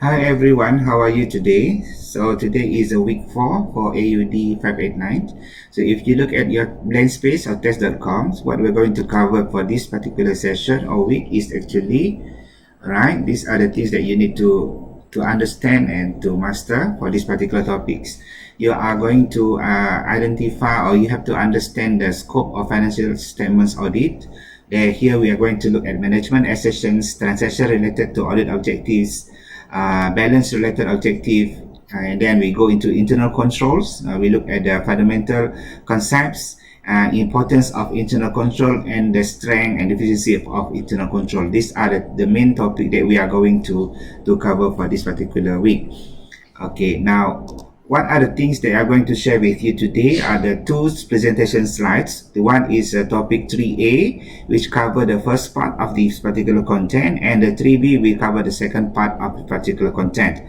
Hi everyone, how are you today? So today is a week 4 for AUD 589. So if you look at your blank space or test.com, what we're going to cover for this particular session or week is actually, right, these are the things that you need to understand and to master for these particular topics. You are going to identify, or you have to understand the scope of financial statements audit. Here we are going to look at management assertions, transaction related to audit objectives, balance related objective, and then we go into internal controls. We look at the fundamental concepts, importance of internal control, and the strength and efficiency of internal control. These are the main topic that we are going to cover for this particular week. Okay, now what are the things that I'm going to share with you today are the two presentation slides. The one is topic 3A, which cover the first part of this particular content, and the 3B will cover the second part of the particular content.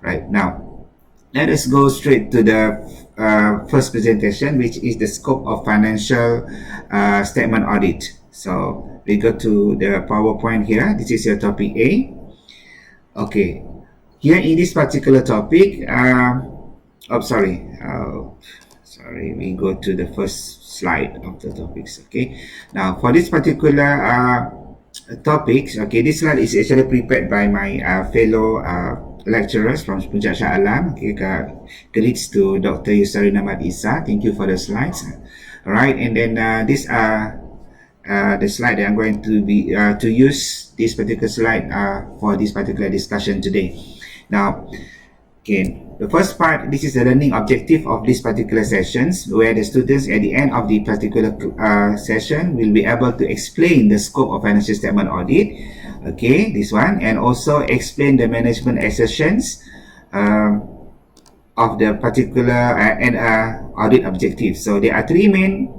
Right, now let us go straight to the first presentation, which is the scope of financial statement audit. So we go to the PowerPoint here. This is your topic A. Okay, here in this particular topic, sorry, we go to the first slide of the topics. Okay, now for this particular topics, okay, this slide is actually prepared by my fellow lecturers from Puncak Shah Alam. Okay, credits to Dr. Yusari Namad Isa. Thank you for the slides. All right, and then these are the slide that I'm going to be to use this particular slide for this particular discussion today. Now, okay, the first part, this is the learning objective of these particular sessions, where the students at the end of the particular session will be able to explain the scope of financial statement audit. Okay, this one, and also explain the management assertions of the particular audit objective. So there are three main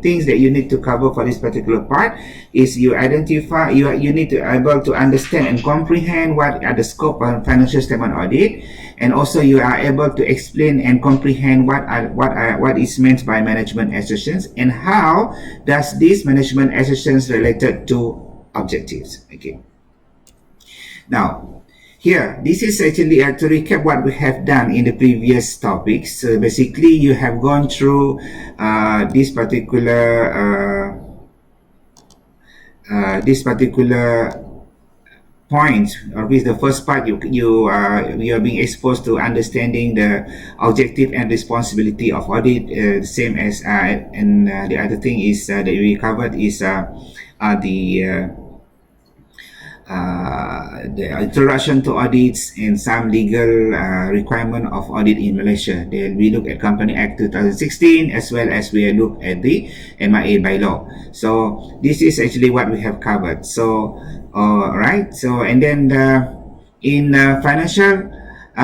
things that you need to cover for this particular part. Is you identify, you need to able to understand and comprehend what are the scope of financial statement audit, and also you are able to explain and comprehend what is meant by management assertions, and how does these management assertions related to objectives. Okay, now here, this is actually to recap what we have done in the previous topics. So basically, you have gone through this particular point, or with the first part, you are being exposed to understanding the objective and responsibility of audit. Same as and the other thing is that we covered is the introduction to audits and some legal requirement of audit in Malaysia. Then we look at Company Act 2016, as well as we look at the MIA bylaw. So this is actually what we have covered. So right, so and then in financial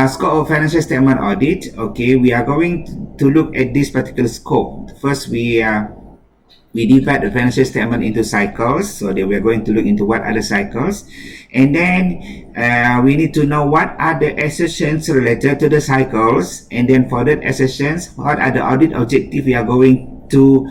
scope of financial statement audit, okay, we are going to look at this particular scope. First, we divide the financial statement into cycles, so that we are going to look into what are the cycles, and then we need to know what are the assertions related to the cycles, and then for that assertions, what are the audit objectives we are going to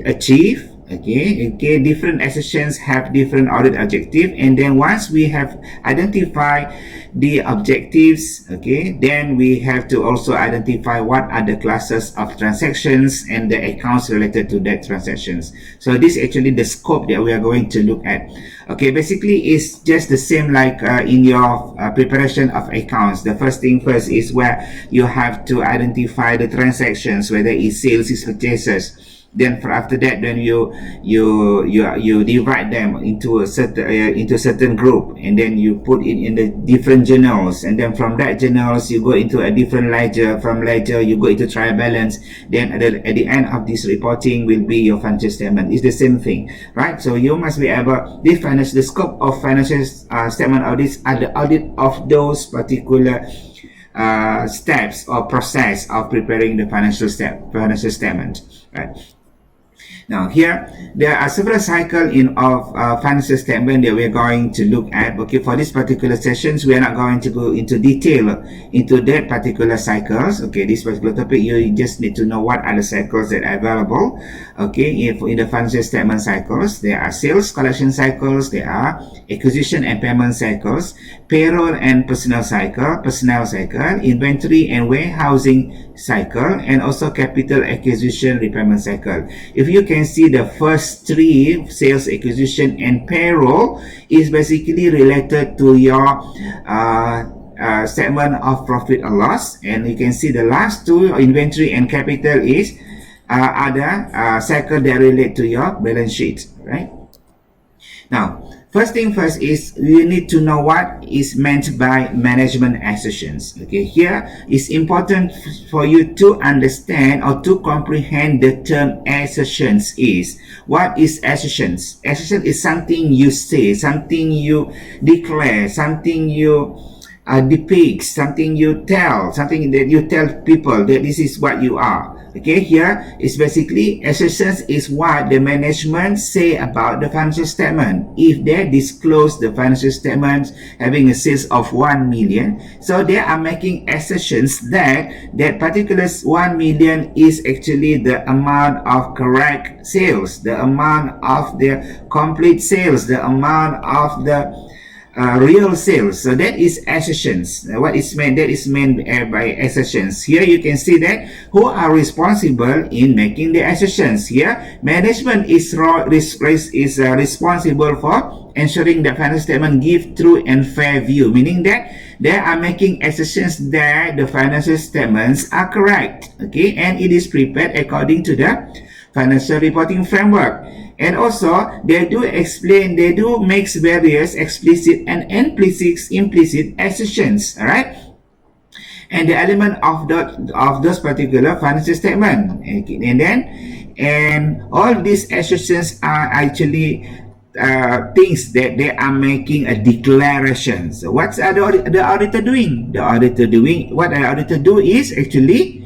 achieve. Okay, different assertions have different audit objective, and then once we have identified the objectives, okay, then we have to also identify what are the classes of transactions and the accounts related to that transactions. So this is actually the scope that we are going to look at. Okay, basically it's just the same like in your preparation of accounts. The first thing first is where you have to identify the transactions, whether it's sales, it's purchases. Then after that, then you divide them into a certain group, and then you put it in the different journals, and then from that journals you go into a different ledger. From ledger you go into trial balance. Then at the end of this reporting will be your financial statement. It's the same thing, right? So you must be able the scope of financial statement audits are the audit of those particular steps or process of preparing the financial statement, right? Now here, there are several cycles in of financial statement that we're going to look at. Okay, for this particular sessions, we are not going to go into detail into that particular cycles. Okay, this particular topic, you just need to know what are the cycles that are available. Okay, if in the financial statement cycles, there are sales collection cycles, there are acquisition and payment cycles, payroll and personnel cycle, inventory and warehousing cycle, and also capital acquisition repayment cycle. If you can see, the first three, sales, acquisition and payroll, is basically related to your statement of profit or loss, and you can see the last two, inventory and capital, is other cycle that relate to your balance sheet, right? Now, first thing first is you need to know what is meant by management assertions. Okay, here it's important for you to understand or to comprehend the term assertions is. What is assertions? Assertion is something you say, something you declare, something you depict, something you tell, something that you tell people that this is what you are. Okay, here is basically assertions is what the management say about the financial statement. If they disclose the financial statements having a sales of 1 million, so they are making assertions that that particular 1 million is actually the amount of correct sales, the amount of the complete sales, the amount of the real sales. So that is assertions. What is meant? That is meant by assertions. Here you can see that who are responsible in making the assertions. Here, management is responsible for ensuring that financial statement give true and fair view, meaning that they are making assertions that the financial statements are correct. Okay, and it is prepared according to the financial reporting framework. And also, they do explain, they do make various explicit and implicit assertions, all right? And the element of those particular financial statement, and all these assertions are actually things that they are making a declaration. So what's the auditor doing? What the auditor do is actually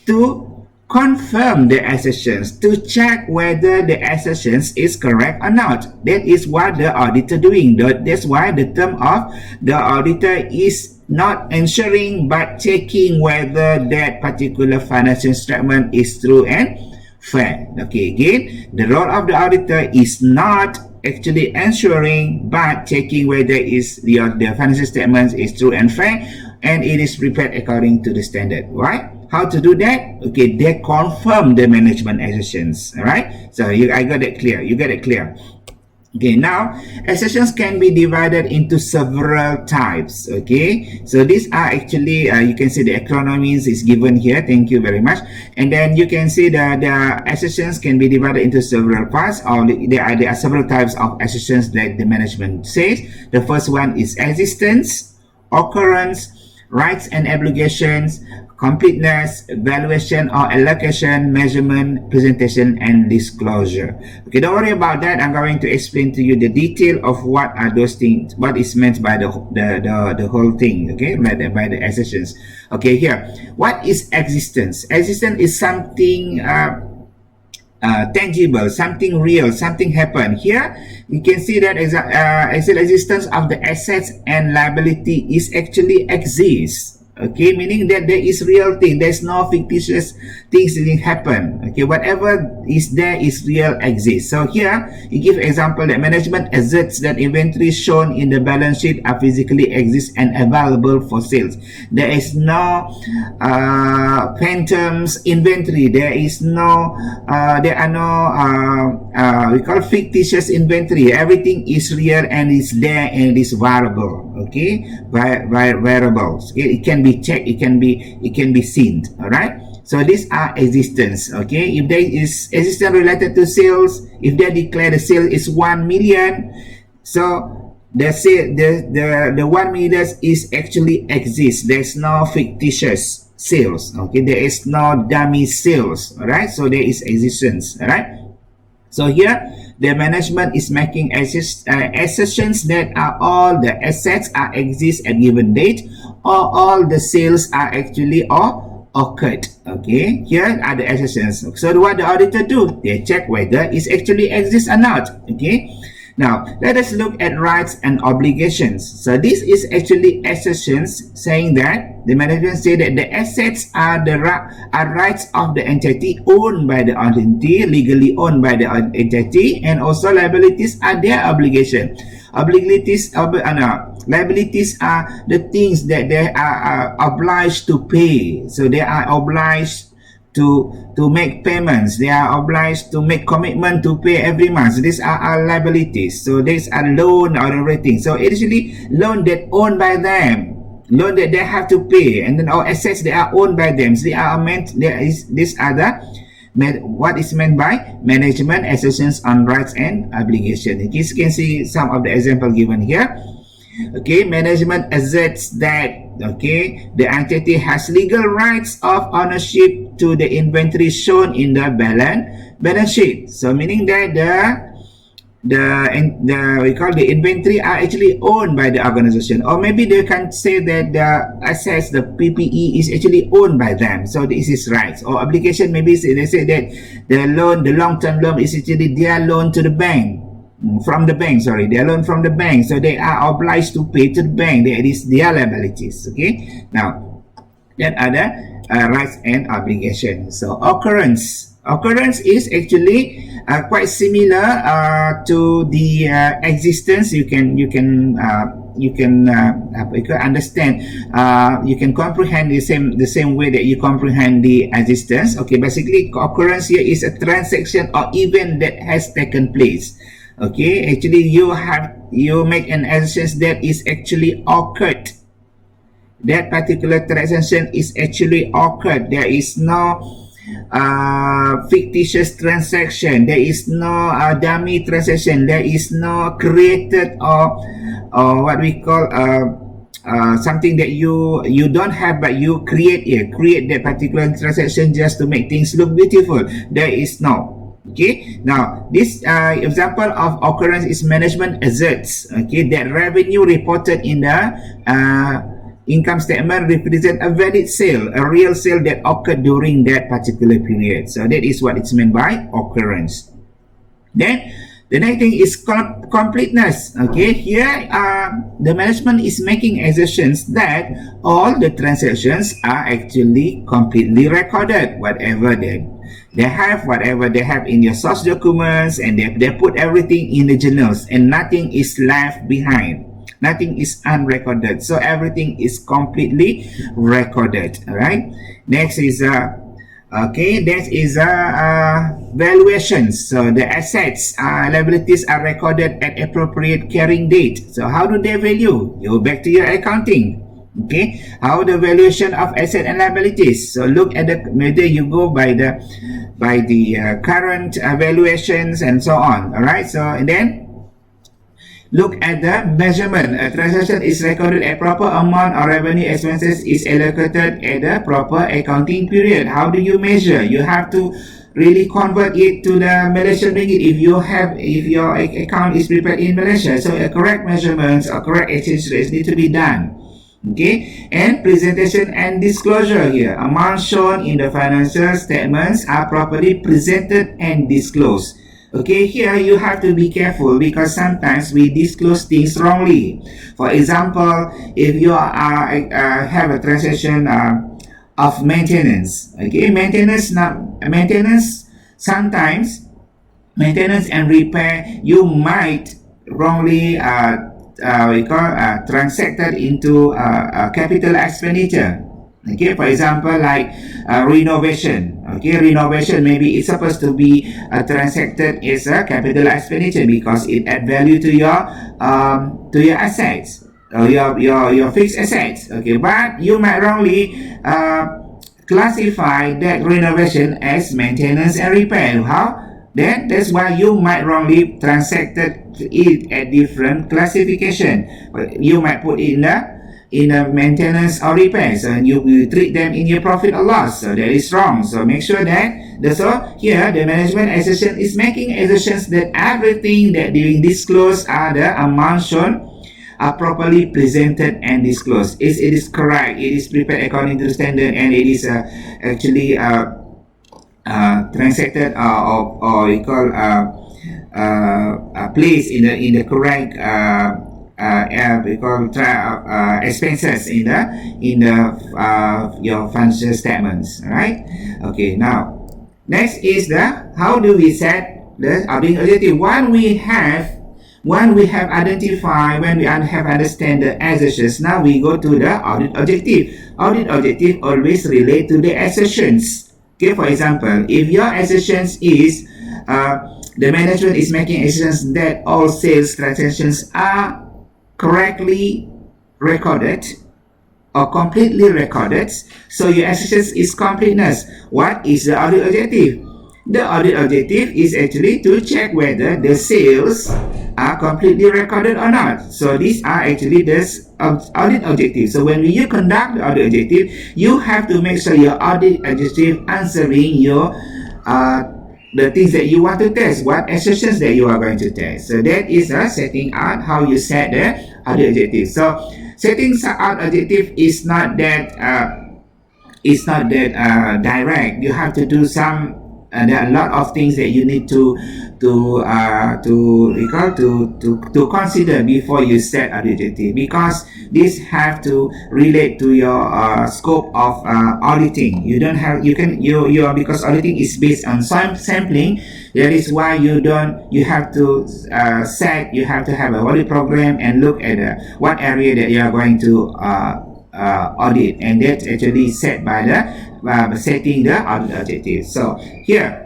to confirm the assertions, to check whether the assertions is correct or not. That is what the auditor doing. That's why the term of the auditor is not ensuring but checking whether that particular financial statement is true and fair. Okay, again, the role of the auditor is not actually ensuring but checking whether the financial statement is true and fair, and it is prepared according to the standard. Right? How to do that? Okay, they confirm the management assertions. All right. So I got it clear. You get it clear. Okay, now assertions can be divided into several types. Okay, so these are actually you can see the acronyms is given here. Thank you very much. And then you can see the assertions can be divided into several parts, or there are several types of assertions that the management says. The first one is existence, occurrence, rights and obligations, completeness, valuation or allocation, measurement, presentation, and disclosure. Okay, don't worry about that. I'm going to explain to you the detail of what are those things, what is meant by the whole thing, okay, by the assertions. Okay, here, what is existence? Existence is something tangible, something real, something happen. Here you can see that existence of the assets and liability is actually exists. Okay, meaning that there is real thing, there's no fictitious things that happen. Okay, whatever is there is real, exists. So here you give example that management asserts that inventory shown in the balance sheet are physically exist and available for sales. There is no phantoms inventory. There are no we call fictitious inventory. Everything is real and is there and is variable. Okay, variables. Okay, it can be checked, it can be seen. All right, so these are existence. Okay, if there is existence related to sales, if they declare the sale is 1 million, so the 1 million is actually exists. There's no fictitious sales. Okay, there is no dummy sales. All right, so there is existence. All right, so here the management is making assertions that are all the assets are exist at given date, or all the sales are actually, or occurred. Okay, here are the assertions. So what the auditor do? They check whether it actually exists or not. Okay. Now, let us look at rights and obligations. So this is actually assertions saying that the management say that the assets are rights of the entity owned by the entity, legally owned by the entity, and also liabilities are their obligation. Liabilities are the things that they are obliged to pay. So they are obliged to make payments. They are obliged to make commitment to pay every month. So these are liabilities. So these are loan or everything. So it is really loan that owned by them, loan that they have to pay, and then our assets that are owned by them. So they are meant. These are what is meant by management assertions on rights and obligation. Okay, so you can see some of the example given here. Okay, management asserts that the entity has legal rights of ownership to the inventory shown in the balance sheet. So meaning that the inventory are actually owned by the organization, or maybe they can say that the assets, the PPE, is actually owned by them. So this is rights or obligation. Maybe they say that the long-term loan is actually their loan to the bank. They loan from the bank, so they are obliged to pay to the bank. That is their liabilities. Okay, now that are the rights and obligations. So occurrence is actually quite similar to the existence. You can understand. You can comprehend the same way that you comprehend the existence. Okay, basically occurrence here is a transaction or event that has taken place. Okay, actually you make an assertion that is actually occurred. That particular transaction is actually occurred. There is no fictitious transaction. There is no dummy transaction. There is no created or what we call something that you don't have, but you create that particular transaction just to make things look beautiful. There is no. Okay, now this example of occurrence is management asserts that revenue reported in the income statement represent a valid sale, a real sale that occurred during that particular period. So that is what it's meant by occurrence. Then the next thing is completeness. Okay, here the management is making assertions that all the transactions are actually completely recorded, whatever they have in your source documents, and they put everything in the journals, and nothing is left behind. Nothing is unrecorded. So everything is completely recorded. All right. Next is valuations. So the assets, liabilities are recorded at appropriate carrying date. So how do they value? You go back to your accounting. Okay, how the valuation of asset and liabilities. So look at whether you go by the current valuations and so on. All right. So and then look at the measurement. A transaction is recorded at proper amount or revenue expenses is allocated at the proper accounting period. How do you measure? You have to really convert it to the Malaysian ringgit if your account is prepared in Malaysia. So a correct measurements or correct exchange rates need to be done. Okay, and presentation and disclosure here. Amounts shown in the financial statements are properly presented and disclosed. Okay, here you have to be careful because sometimes we disclose things wrongly. For example, if you have a transaction of maintenance, okay, maintenance and repair, you might wrongly transacted into capital expenditure. Okay, for example, like renovation. Okay, renovation, maybe it's supposed to be transacted as a capital expenditure because it add value to your assets, your fixed assets. Okay, but you might wrongly classify that renovation as maintenance and repair. How? Then that's why you might wrongly transacted it at different classification. You might put it in a maintenance or repairs, and you will treat them in your profit or loss. So that is wrong. So make sure that here the management assertion is making assertions that everything that being disclosed are the amount shown are properly presented and disclosed. It is correct, it is prepared according to the standard, and it is actually transacted or we call placed in the correct we call expenses in the your financial statements. Right? Okay. Now, next is the how do we set the auditing objective? When we have identified, when we have understand the assertions, now we go to the audit objective. Audit objective always relate to the assertions. Okay, for example, if your assertions is the management is making assertions that all sales transactions are correctly recorded or completely recorded, so your assertions is completeness. What is the audit objective? The audit objective is actually to check whether the sales are completely recorded or not. So these are actually the audit objective. So when you conduct the audit objective, you have to make sure your audit objective answering your the things that you want to test, what assertions that you are going to test. So that is setting out how you set the audit objective. So setting out objective is not that direct. You have to do some. There are a lot of things that you need to consider before you set an objective, because this have to relate to your scope of auditing. Because auditing is based on sampling. That is why you have to have a audit program and look at what area that you are going to audit, and that's actually set by the setting the audit objective. So here,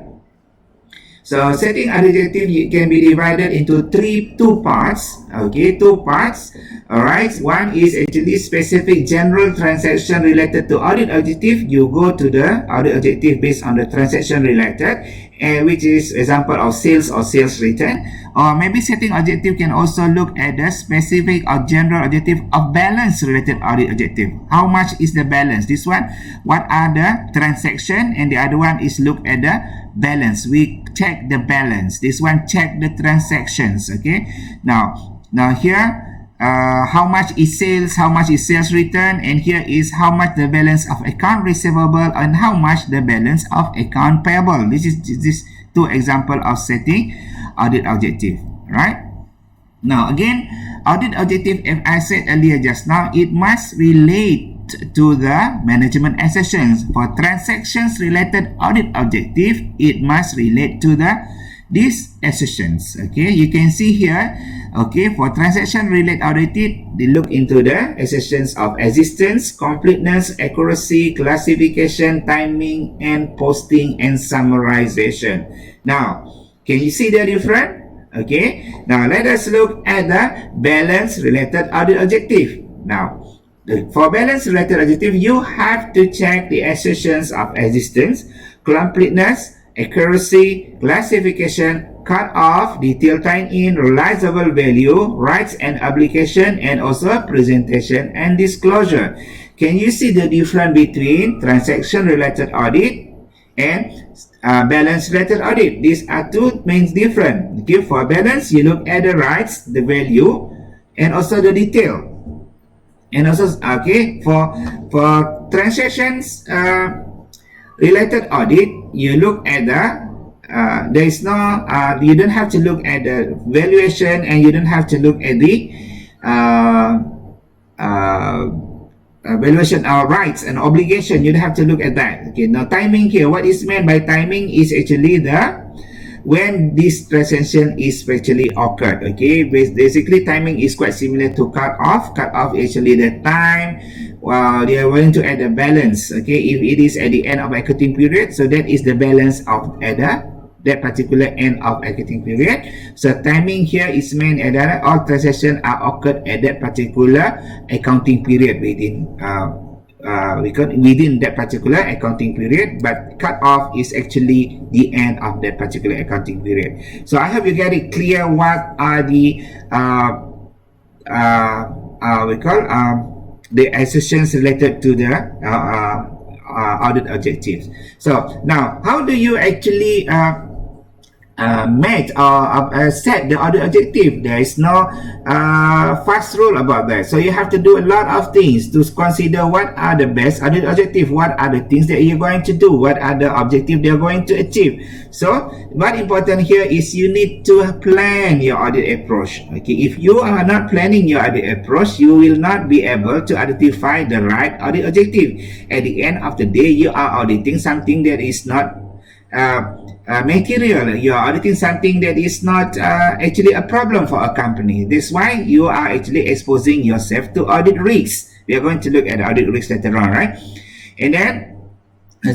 setting audit objective can be divided into two parts. Okay, two parts. All right. One is actually specific general transaction related to audit objective. You go to the audit objective based on the transaction related, which is example of sales or sales return. Or maybe setting objective can also look at the specific or general objective of balance related audit objective. How much is the balance? This one, what are the transaction, and the other one is look at the balance. We check the balance. This one check the transactions. Okay. Now here, how much is sales, how much is sales return, and here is how much the balance of account receivable and how much the balance of account payable. This is two example of setting audit objective. Right? Now again, audit objective, as I said earlier just now, it must relate to the management assertions. For transactions related audit objective, it must relate to these assertions. Okay, you can see here. Okay, for transaction related audited, they look into the assertions of existence, completeness, accuracy, classification, timing, and posting and summarization. Now, can you see the difference? Okay, now let us look at the balance related audit objective. Now, for balance related objective, you have to check the assertions of existence, completeness, accuracy, classification, cut-off, detail time-in, realizable value, rights and obligation, and also presentation and disclosure. Can you see the difference between transaction-related audit and balance-related audit? These are two main difference. Okay, for balance, you look at the rights, the value, and also the detail. And also, okay, for transactions related audit, you look at the there is no you don't have to look at the valuation, and you don't have to look at the valuation or rights and obligation. You don't have to look at that. Okay, now timing here, what is meant by timing is actually when this transaction is actually occurred. Okay, basically timing is quite similar to cut off. Cut off is actually the time they are going to add the balance. Okay, if it is at the end of accounting period, so that is the balance of that particular end of accounting period. So timing here is meant that all transactions are occurred at that particular accounting period within that particular accounting period, but cut off is actually the end of that particular accounting period. So I hope you get it clear what are the the assertions related to the audit objectives. So now, how do you actually met or set the audit objective. There is no fast rule about that. So you have to do a lot of things to consider what are the best audit objective, what are the things that you're going to do, what are the objective they're going to achieve. So what important here is you need to plan your audit approach. Okay, if you are not planning your audit approach, you will not be able to identify the right audit objective. At the end of the day, you are auditing something that is not material. You are auditing something that is not actually a problem for a company. That's why you are actually exposing yourself to audit risks. We are going to look at audit risks later on, right? And then,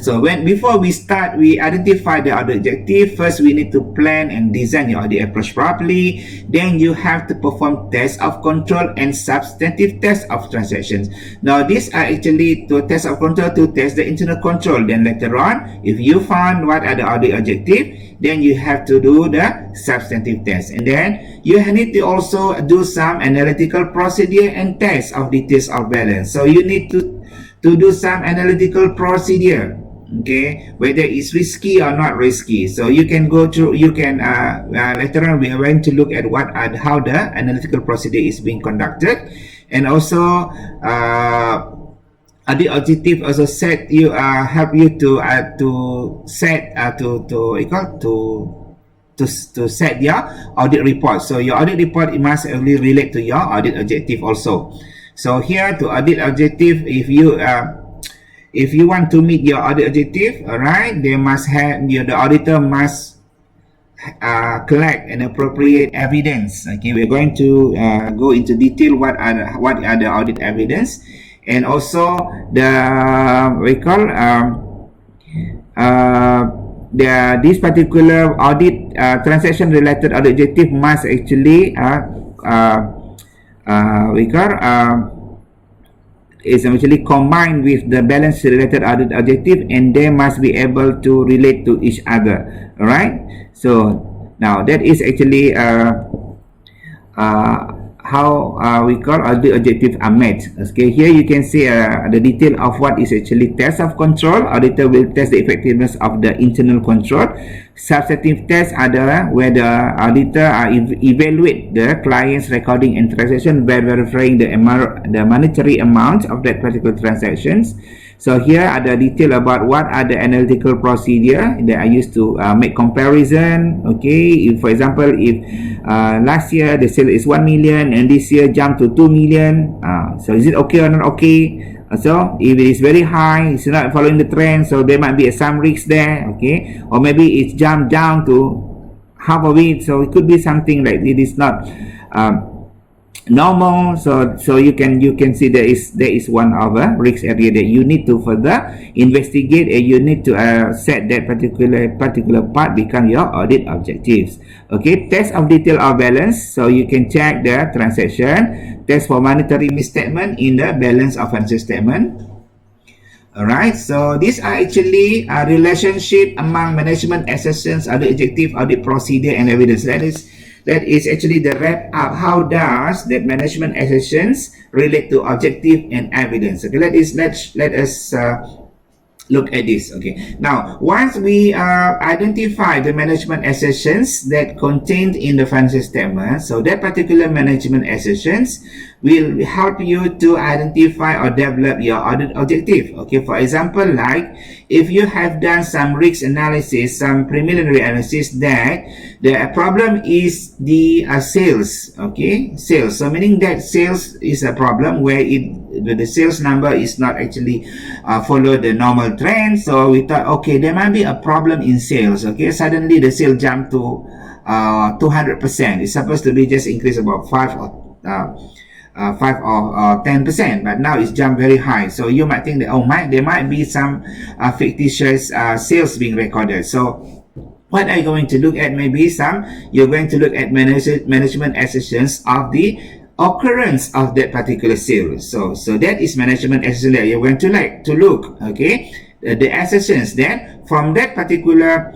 so before we start, we identify the audit objective. First, we need to plan and design your audit approach properly. Then you have to perform tests of control and substantive tests of transactions. Now, these are actually to tests of control to test the internal control. Then later on, if you found what are the audit objective, then you have to do the substantive test. And then you need to also do some analytical procedure and test of details of balance. So you need to do some analytical procedure, okay, whether it's risky or not risky. So you can go through, you can later on we are going to look at how the analytical procedure is being conducted. And also the objective also set you help you to set to set your audit report. So your audit report, it must only relate to your audit objective also. So here to audit objective, if you want to meet your audit objective, all right, they must have the auditor must collect an appropriate evidence. Okay, we're going to go into detail what are the audit evidence, and also this particular audit transaction related audit objective must actually is actually combined with the balance related audit objective, and they must be able to relate to each other. All right, so now that is actually how we call audit objective are met. Okay, here you can see the detail of what is actually test of control. Auditor will test the effectiveness of the internal control. Substantive tests are where the auditor evaluate the client's recording and transaction by verifying the monetary amount of that particular transactions. So here are the detail about what are the analytical procedure that I used to make comparison. Okay, if, for example, if last year the sale is 1 million and this year jumped to 2 million, so is it okay or not okay? So if it is very high, it's not following the trend, so there might be some risk there. Okay, or maybe it's jumped down to half of it, so it could be something like it is not normal. So you can see there is one of a risk area that you need to further investigate, and you need to set that particular part become your audit objectives. Okay, test of detail of balance, so you can check the transaction. Test for monetary misstatement in the balance of financial statement. Alright, so these are actually a relationship among management assumptions, audit objective, audit procedure, and evidence. That is actually the wrap up. How does that management assumptions relate to objective and evidence? Okay, let us look at this. Okay, now once we identify the management assumptions that contained in the financial statement, so that particular management assumptions will help you to identify or develop your audit objective. Okay, for example, like if you have done some risk analysis, some preliminary analysis, that the problem is the sales. Okay, sales. So meaning that sales is a problem where the sales number is not actually follow the normal trend. So we thought, okay, there might be a problem in sales. Okay, suddenly the sale jumped to 200%. It's supposed to be just increase about 5 or 10%, but now it's jumped very high. So you might think that there might be some fictitious sales being recorded. So what are you going to look at? Maybe you're going to look at management assumptions of the occurrence of that particular sale. So that is management assumption that you're going to look. Okay, the assumptions. Then from that particular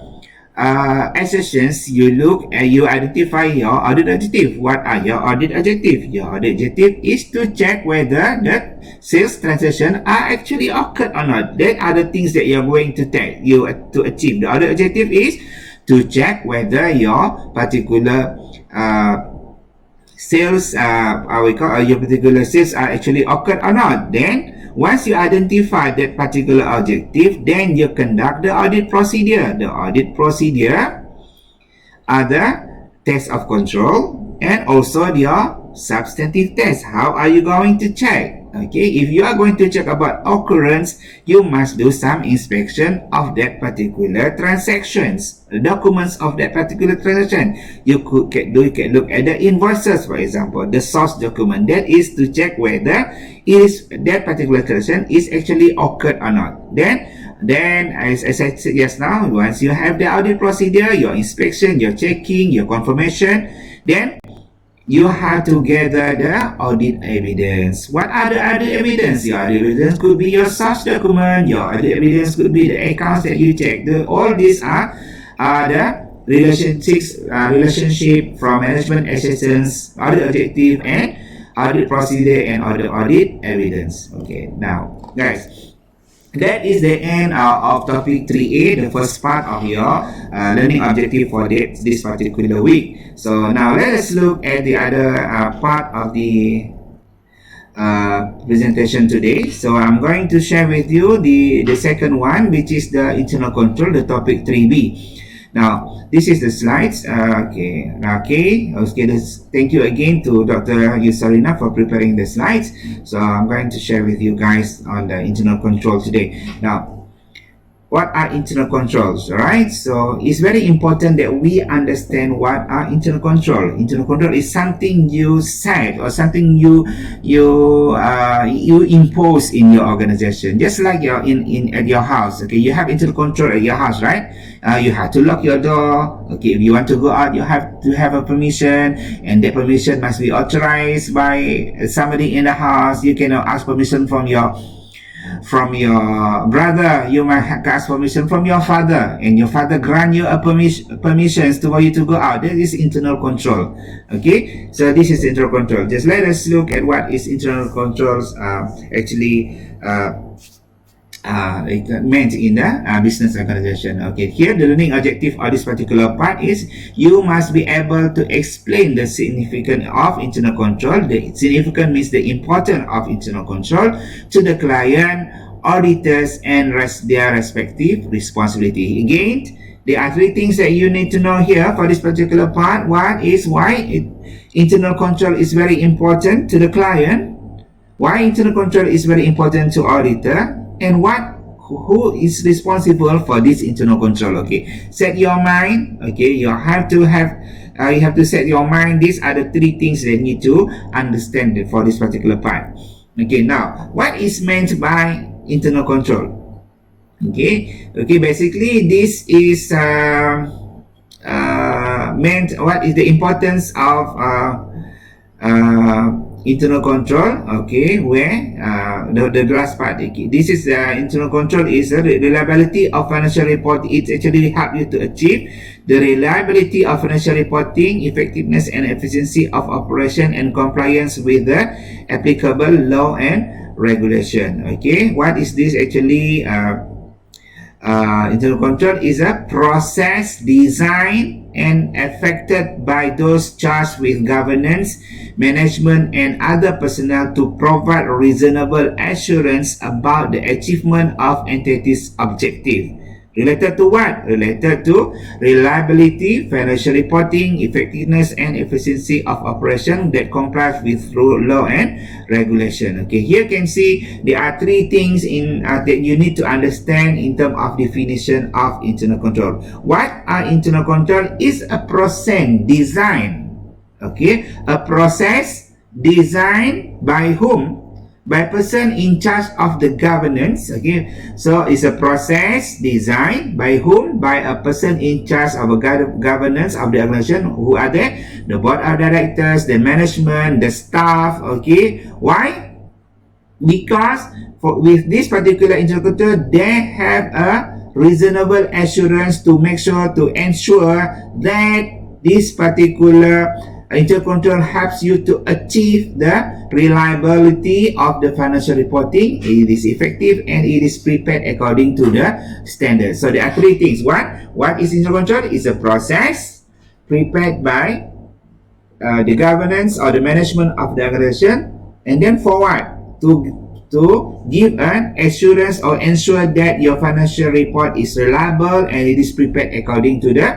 assumptions, you identify your audit objective. What are your audit objective? Your audit objective is to check whether the sales transaction are actually occurred or not. That are the things that you're going to to achieve. The audit objective is to check whether your particular sales your particular sales are actually occurred or not. Then once you identify that particular objective, then you conduct the audit procedure. The audit procedure are the test of control and also your substantive test. How are you going to check? Okay, if you are going to check about occurrence, you must do some inspection of that particular transactions, the documents of that particular transaction. You can look at the invoices, for example, the source document. That is to check whether that particular transaction is actually occurred or not. Then as I said just now, once you have the audit procedure, your inspection, your checking, your confirmation, then you have to gather the audit evidence. What are the other evidence? Your other evidence could be your source document. Your other evidence could be the accounts that you check. All these are the relationship from management assistance, audit objective, and audit procedure, and audit evidence. Okay, now guys, that is the end of topic 3A, the first part of your learning objective for this particular week. So now let us look at the other part of the presentation today. So I'm going to share with you the second one, which is the internal control, the topic 3B. Now, this is the slides. Okay. Thank you again to Dr. Yusarina for preparing the slides. So I'm going to share with you guys on the internal control today. Now, what are internal controls, right? So it's very important that we understand what are internal control. Internal control is something you set or something you impose in your organization. Just like you're at your house. Okay, you have internal control at your house, right? You have to lock your door. Okay, if you want to go out, you have to have a permission, and that permission must be authorized by somebody in the house. You cannot ask permission from your brother. You might ask permission from your father, and your father grant you a permissions for you to go out. That is internal control. Okay, so this is internal control. Just let us look at what is internal controls actually meant in the business organization. Okay, here the learning objective of this particular part is you must be able to explain the significance of internal control. The significant means the importance of internal control to the client, auditors, and their respective responsibility. Again, there are three things that you need to know here for this particular part. One is why internal control is very important to the client, why internal control is very important to auditor, and who is responsible for this internal control. Okay, set your mind. Okay, you have to set your mind. These are the three things that you need to understand for this particular part. Okay, now what is meant by internal control? Okay, basically this is meant, what is the importance of internal control. Okay, where the last part. Okay, this is internal control is the reliability of financial report. It actually help you to achieve the reliability of financial reporting, effectiveness and efficiency of operation, and compliance with the applicable law and regulation. Okay, what is this actually? Internal control is a process designed and affected by those charged with governance, management, and other personnel to provide reasonable assurance about the achievement of entity's objective. Related to what? Related to reliability, financial reporting, effectiveness, and efficiency of operation that complies with law and regulation. Okay, here you can see there are three things that you need to understand in terms of definition of internal control. What are internal control? Is a process designed. Okay, a process designed by whom? By person in charge of the governance. Okay, so it's a process designed by whom? By a person in charge of a governance of the organization. Who are they? The board of directors, the management, the staff. Okay, why? Because with this particular internal control, they have a reasonable assurance to make sure, to ensure that this particular internal control helps you to achieve the reliability of the financial reporting. It is effective and it is prepared according to the standards. So there are three things. What is internal control? It's a process prepared by the governance or the management of the organization, and then forward to give an assurance or ensure that your financial report is reliable and it is prepared according to the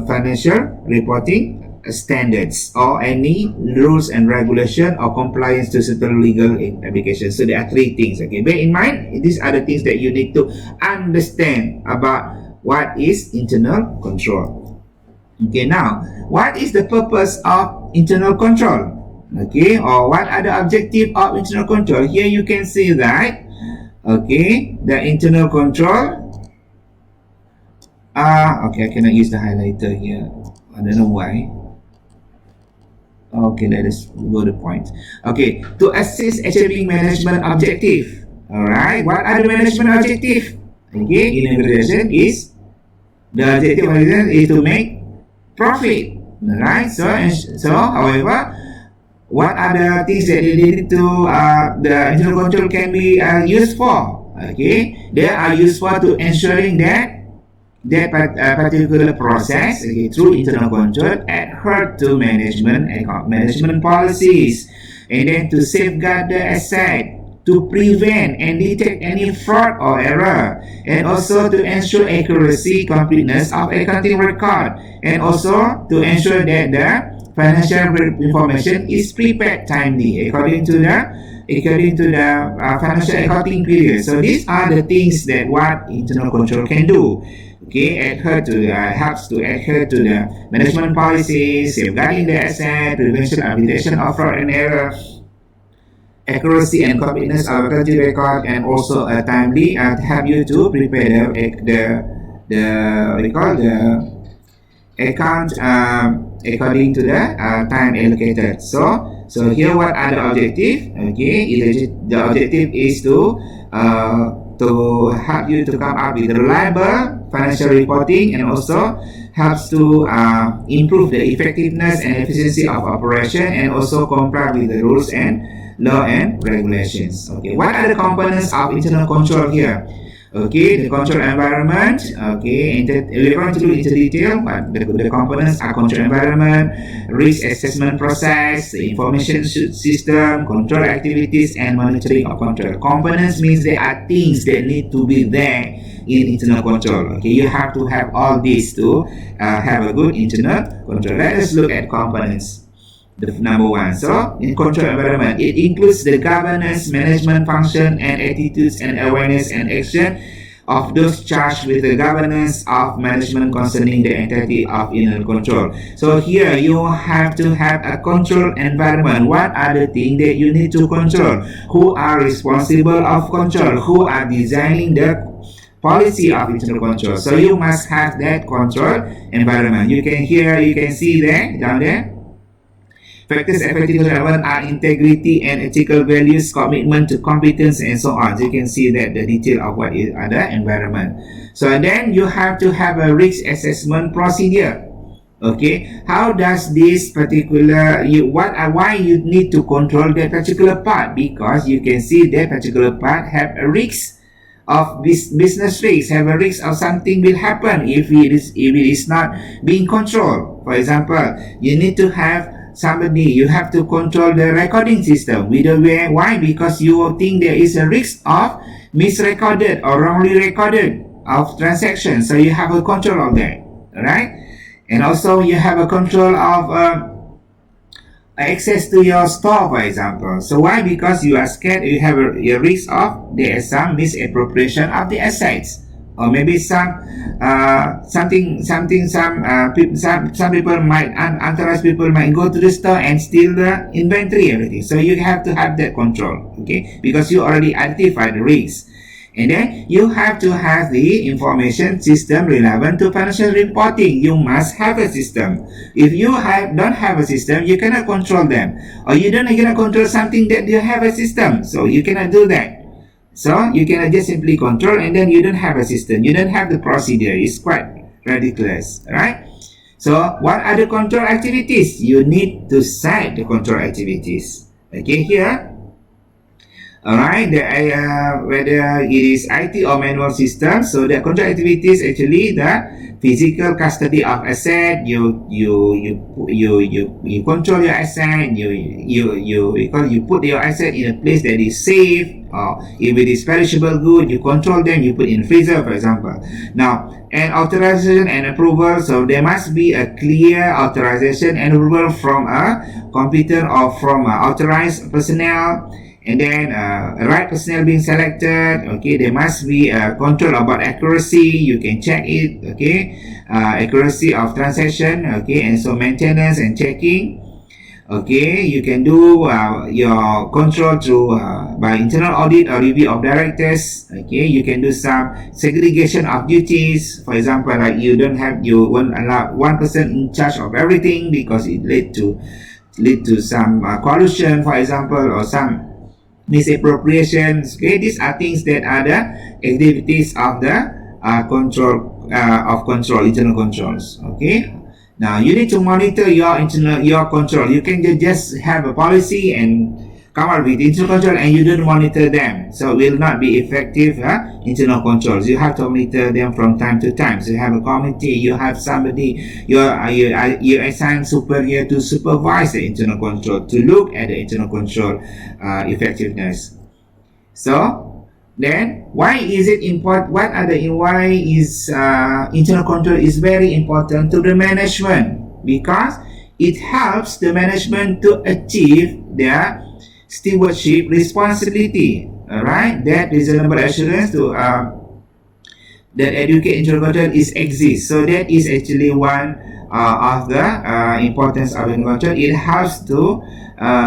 financial reporting standards or any rules and regulation or compliance to certain legal applications. So there are three things. Okay, bear in mind, these are the things that you need to understand about what is internal control. Okay, now what is the purpose of internal control? Okay, or what are the objective of internal control? Here you can see that, okay, the internal control, okay, I cannot use the highlighter here, I don't know why. Okay, let us go to point. Okay, to assist achieving management objective. Alright, what are the management objective? Okay, in organization is, the objective of organization is to make profit. Alright, so however, what are the things that they need to the internal control can be used for? Okay, they are used for to ensuring that particular process, okay, through internal control adhere to management policies, and then to safeguard the asset, to prevent and detect any fraud or error, and also to ensure accuracy, completeness of accounting record, and also to ensure that the financial information is prepared timely according to the financial accounting period. So these are the things that what internal control can do. Okay, helps to adhere to the management policies, safeguarding the asset, prevention and detection of fraud and error, accuracy and completeness of accounting record, and also a timely help you to prepare the account according to the time allocated. So here what are the objective? Okay, the objective is to help you to come up with reliable financial reporting, and also helps to improve the effectiveness and efficiency of operation, and also comply with the rules and law and regulations. Okay, what are the components of internal control here? Okay, the control environment. Okay, we're going to look into detail, but the components are control environment, risk assessment process, the information system, control activities, and monitoring of control. Components means there are things that need to be there in internal control. Okay, you have to have all these to have a good internal control. Let us look at components. The number one. So, in control environment, it includes the governance, management function, and attitudes and awareness and action of those charged with the governance of management concerning the entity of internal control. So here you have to have a control environment. What are the things that you need to control? Who are responsible of control? Who are designing the policy of internal control? So you must have that control environment. You can see there, down there. Factors affecting relevant are integrity and ethical values, commitment to competence, and so on. So you can see that the detail of what is the environment. So then you have to have a risk assessment procedure. Okay, how does this particular why you need to control that particular part? Because you can see that particular part have a risk of business risk, have a risk of something will happen if it is not being controlled. For example, you need to have you have to control the recording system. Why? Because you think there is a risk of misrecorded or wrongly recorded of transactions. So you have a control of that, right? And also you have a control of access to your store, for example. So why? Because you are scared you have a risk of there is some misappropriation of the assets, or maybe some people might, unauthorized people might go to the store and steal the inventory, everything. So you have to have that control, okay, because you already identified the risks. And then you have to have the information system relevant to financial reporting. You must have a system. If you don't have a system, you cannot control them, or you don't gonna control something that you have a system. So you cannot do that. So you cannot just simply control and then you don't have a system. You don't have the procedure. It's quite ridiculous, right? So what are the control activities? You need to set the control activities. Okay, here. Alright, whether it is IT or manual system, so the control activities actually the physical custody of asset. You control your asset. You put your asset in a place that is safe. Or if it is perishable good, you control them. You put in freezer, for example. Now, and authorization and approval. So there must be a clear authorization and approval from a competent or from authorized personnel. And then right personnel being selected. Okay, there must be a control about accuracy. You can check it. Okay, accuracy of transaction. Okay, and so maintenance and checking. Okay, you can do your control through by internal audit or review of directors. Okay, you can do some segregation of duties. For example, like you won't allow one person in charge of everything because it lead to some collusion, for example, or some misappropriations. Okay, these are things that are the activities of the internal controls. Okay, now you need to monitor your control. You can just have a policy and come up with internal control and you don't monitor them, so it will not be effective internal controls. You have to monitor them from time to time. So you have a committee, you have somebody, you assign superior to supervise the internal control, to look at the internal control effectiveness. So then why is it important? Why is internal control is very important to the management? Because it helps the management to achieve their stewardship responsibility. Alright, that reasonable assurance to that educate internal control exists. So that is actually one of the importance of internal control. It helps to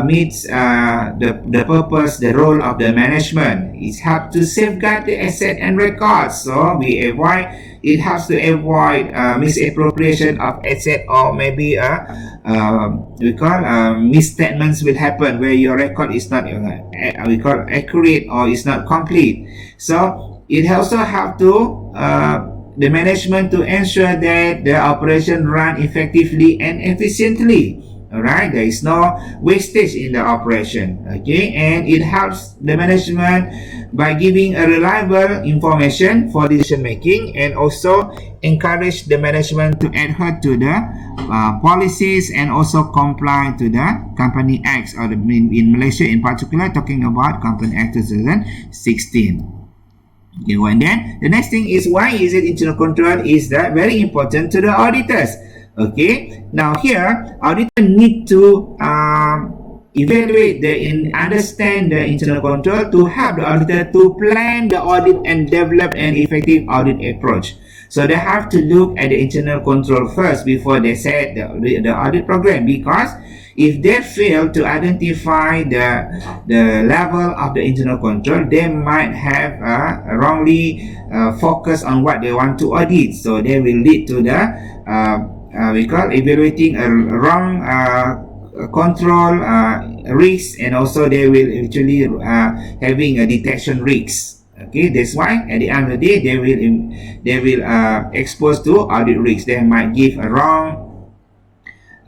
meet the purpose, the role of the management. It helps to safeguard the asset and records. So it helps to avoid misappropriation of asset, or maybe misstatements will happen where your record is not accurate or is not complete. So it also helps to the management to ensure that the operation run effectively and efficiently. Alright, there is no wastage in the operation. Okay, and it helps the management by giving a reliable information for decision making, and also encourage the management to adhere to the policies and also comply to the Company Acts, or in Malaysia in particular, talking about Company Act 2016. Okay, and then the next thing is, why is it internal control is that very important to the auditors? Okay, now here auditor need to evaluate understand the internal control to help the auditor to plan the audit and develop an effective audit approach. So they have to look at the internal control first before they set the audit program, because if they fail to identify the level of the internal control, they might have wrongly focus on what they want to audit. So they will lead to the we call evaluating a wrong control risks, and also they will actually having a detection risks. Okay, that's why at the end of the day they will expose to audit risks. They might give a wrong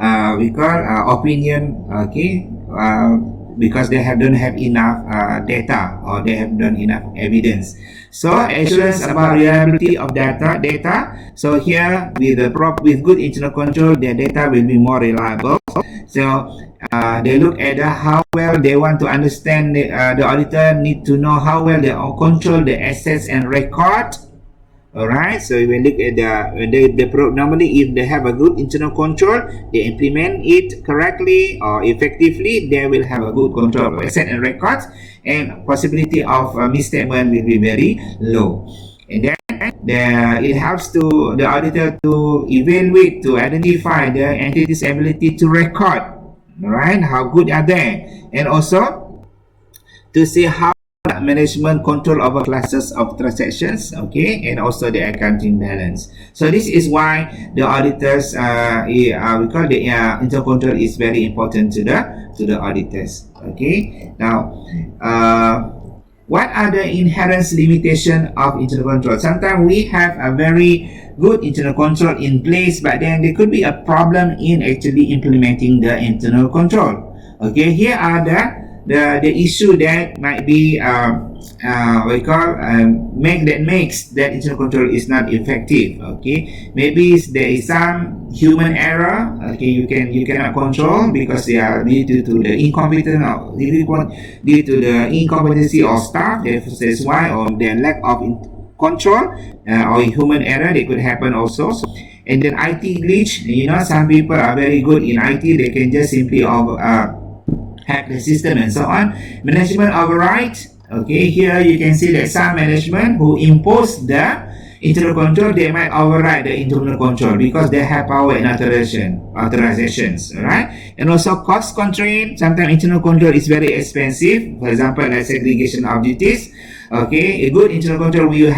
opinion. Okay, because they don't have enough data, or they have not enough evidence. So assurance about reliability of data. So here with good internal control, their data will be more reliable. So they look at how well they want to understand. The auditor need to know how well they control the assets and record. Alright, so we look at normally if they have a good internal control, they implement it correctly or effectively, they will have a good control of asset and records, and possibility of misstatement will be very low. And then it helps to the auditor to evaluate, to identify the entity's ability to record, right? How good are they, and also to see how management control over classes of transactions, okay, and also the accounting balance. So this is why the auditors we call the internal control is very important to the auditors. Okay, now what are the inherent limitation of internal control? Sometimes we have a very good internal control in place, but then there could be a problem in actually implementing the internal control. Okay, here are the issue that might be what we call makes that internal control is not effective. Okay, maybe there is some human error. Okay, you cannot control because they are due to the incompetence or due to the incompetency of staff. That's why, or the lack of control or human error, they could happen also. And then IT glitch. You know, some people are very good in IT. They can just simply hack the system and so on. Management override. Okay, here you can see that some management who impose the internal control, they might override the internal control because they have power and authorizations, right? And also cost constraint. Sometimes internal control is very expensive. For example, like segregation of duties. Okay, a good internal control will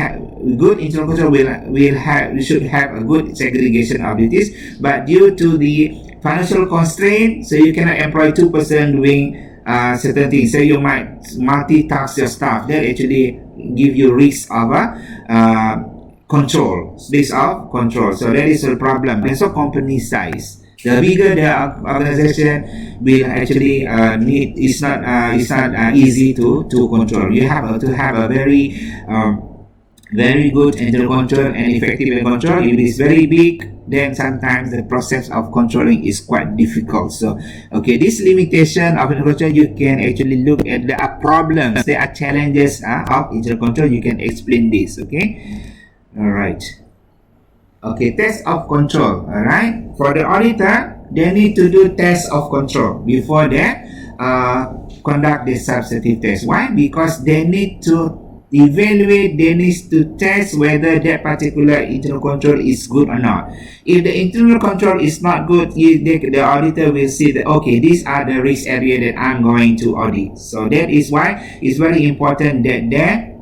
should have a good segregation of duties, but due to the financial constraint, so you cannot employ 2 person doing certain things. So you might multitask your staff. That actually give you risk of control. So that is a problem. And so company size. The bigger the organization will actually it's not easy to control. You have to have a very good internal control and effective control. If it is very big, then sometimes the process of controlling is quite difficult. So, okay, this limitation of internal control, you can actually look at the problems. There are challenges of internal control. You can explain this. Okay, all right. Okay, test of control. All right. For the auditor, they need to do test of control before they conduct the substantive test. Why? Because they need to evaluate, they need to test whether that particular internal control is good or not. If the internal control is not good, the auditor will see that, okay, these are the risk area that I'm going to audit. So that is why it's very important that they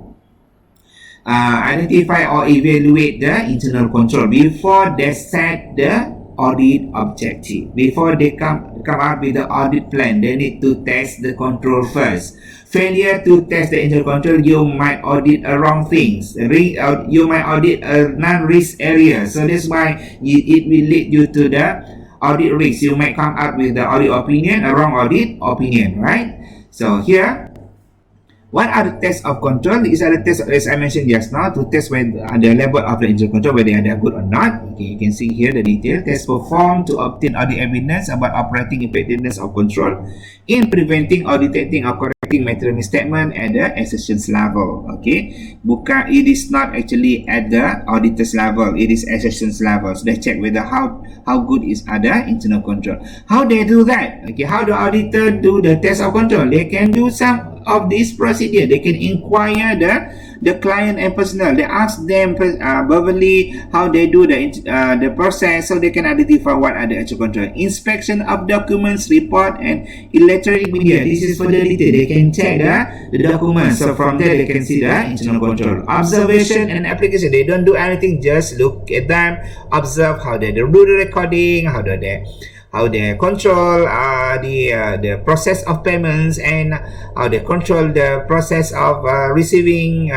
identify or evaluate the internal control before they set the audit objective. Before they come up with the audit plan, they need to test the control first. Failure to test the internal control, you might audit wrong things. You might audit a non-risk area. So that's why it will lead you to the audit risk. You might come up with the audit opinion, a wrong audit opinion, right? So here, what are the tests of control? These are the tests, as I mentioned just now, to test whether the level of the internal control, whether they are good or not. Okay, you can see here the detail. Tests performed to obtain audit evidence about operating effectiveness of control in preventing or detecting or correcting material misstatement at the assertions level. Okay, it is not actually at the auditor's level. It is assertions level. So they check whether how good is other internal control. How they do that? Okay, how the auditor do the test of control? They can do some of this procedure. They can inquire the client and personnel. They ask them verbally how they do the process, so they can identify what are the actual control. Inspection of documents, report, and electronic media. This is for the detail. They can check the documents. So from there they can see the internal control. Observation and application. They don't do anything. Just look at them, observe how they do the recording, how they control the process of payments, and how they control the process of receiving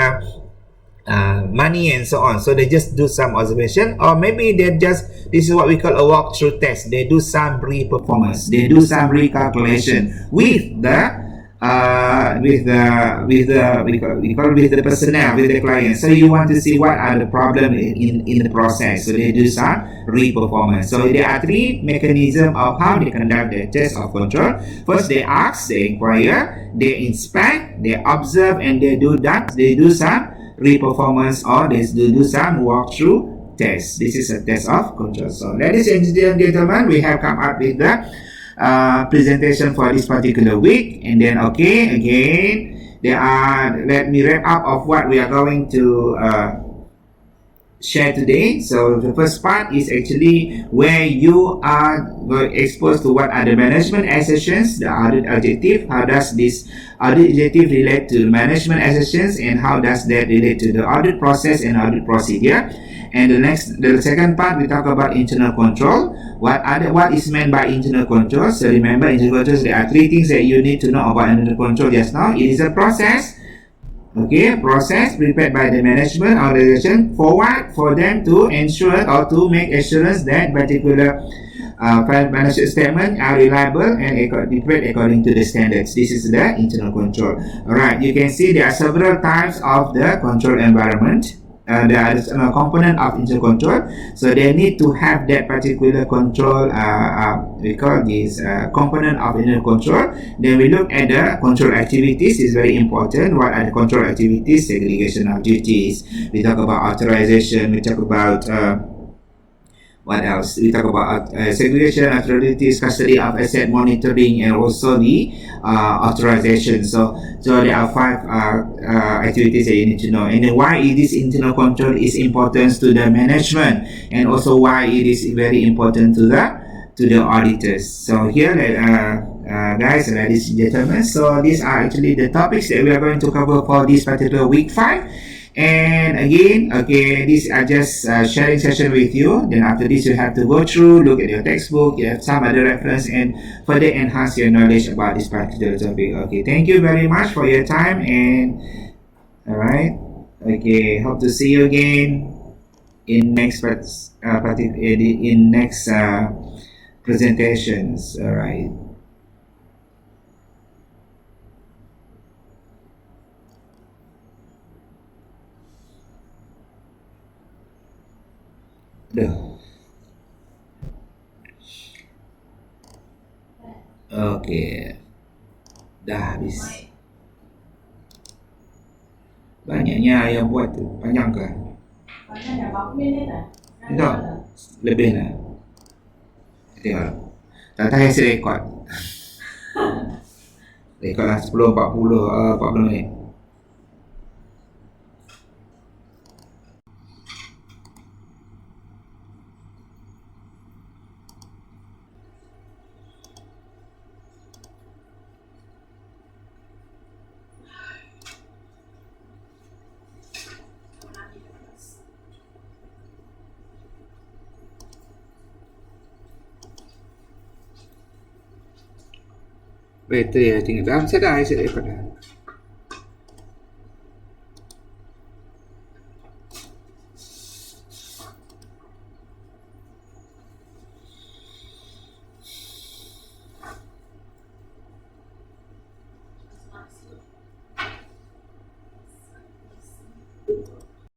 money and so on. So they just do some observation, or maybe this is what we call a walkthrough test. They do some re-performance. They do some recalculation with the personnel, with the client. So you want to see what are the problem in the process. So they do some re-performance. So there are three mechanisms of how they conduct the test of control. First, they ask, they inquire, they inspect, they observe, and they do some re-performance, or they do some walkthrough test. This is a test of control. So ladies and gentlemen, we have come up with the presentation for this particular week. And then okay, again, let me wrap up of what we are going to share today. So the first part is actually where you are exposed to what are the management assertions, the audit objective, how does this audit objective relate to management assertions, and how does that relate to the audit process and audit procedure. And the second part, we talk about internal control. What is meant by internal control? So remember, internal control, there are three things that you need to know about internal control just now. It is a process. Okay, process prepared by the management organization for what? For them to ensure or to make assurance that particular financial statement are reliable and prepared according to the standards. This is the internal control. Alright, you can see there are several types of the control environment. There is a component of internal control, so they need to have that particular control. We call this component of internal control. Then we look at the control activities. Is very important. What are the control activities? Segregation of duties. We talk about authorization. We talk about what else? We talk about segregation, authorities, custody of asset monitoring, and also the authorization. So there are five activities that you need to know. And then why this internal control is important to the management, and also why it is very important to the auditors. So here, guys, ladies and gentlemen, so these are actually the topics that we are going to cover for this particular week 5. And again, okay, these are just sharing session with you. Then after this, you have to go through, look at your textbook, you have some other reference, and further enhance your knowledge about this particular topic. Okay, thank you very much for your time, and all right, okay, hope to see you again in next presentations. All right. Dah. Okey. Dah habis. Banyaknya yang buat tu. Panjang ke? Makanya berapa minit dah? Tak. Lebih lah. Tengok. Tak tahu hasil rekod. Rekod lah 40 minit. Bateri I think dah set dah hasil rekod dah.